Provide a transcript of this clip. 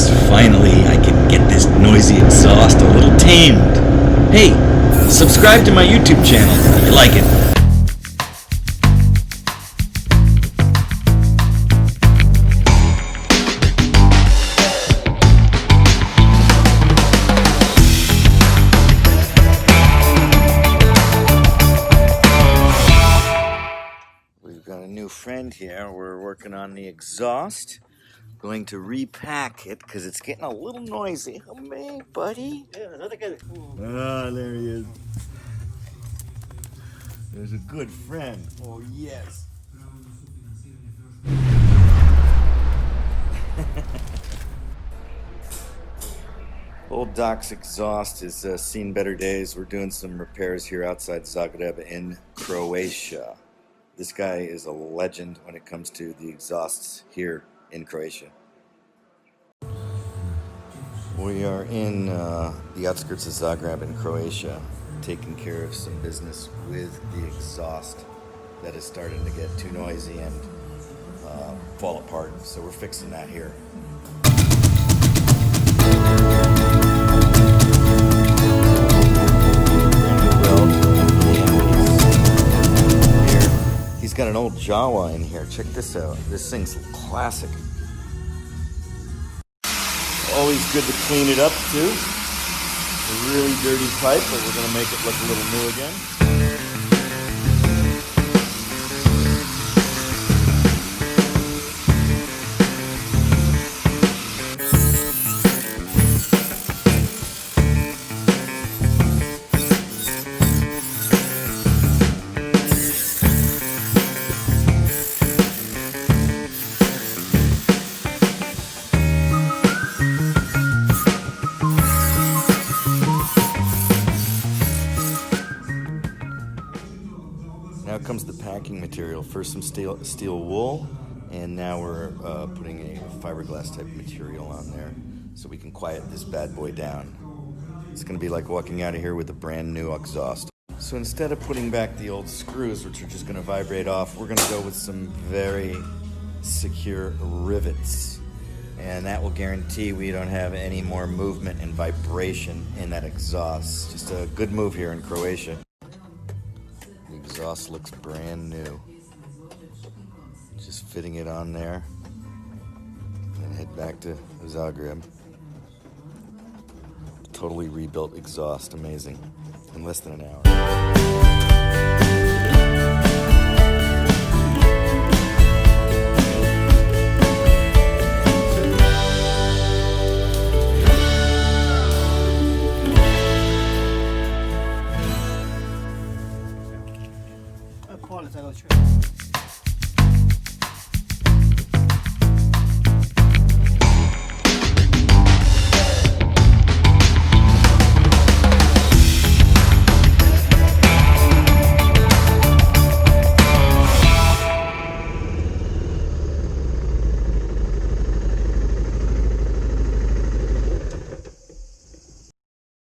Yes, finally I can get this noisy exhaust a little tamed. Hey, subscribe to my YouTube channel if you like it. We've got a new friend here. We're working on the exhaust. Going to repack it because it's getting a little noisy. Oh, man, buddy. Ah, there he is. There's a good friend. Oh, yes. Old Doc's exhaust has seen better days. We're doing some repairs here outside Zagreb in Croatia. This guy is a legend when it comes to the exhausts here in Croatia. We are in the outskirts of Zagreb in Croatia, taking care of some business with the exhaust that is starting to get too noisy and fall apart. So we're fixing that here. He's got an old Jawa in here. Check this out. This thing's classic. Always good to clean it up too. A really dirty pipe, but we're going to make it look a little new again. Now comes the packing material. First some steel wool, and now we're putting a fiberglass type material on there so we can quiet this bad boy down. It's going to be like walking out of here with a brand new exhaust. So instead of putting back the old screws, which are just going to vibrate off, we're going to go with some very secure rivets. And that will guarantee we don't have any more movement and vibration in that exhaust. Just a good move here in Croatia. The exhaust looks brand new. Just fitting it on there and head back to Zagreb. Totally rebuilt exhaust, amazing, in less than an hour. Quality,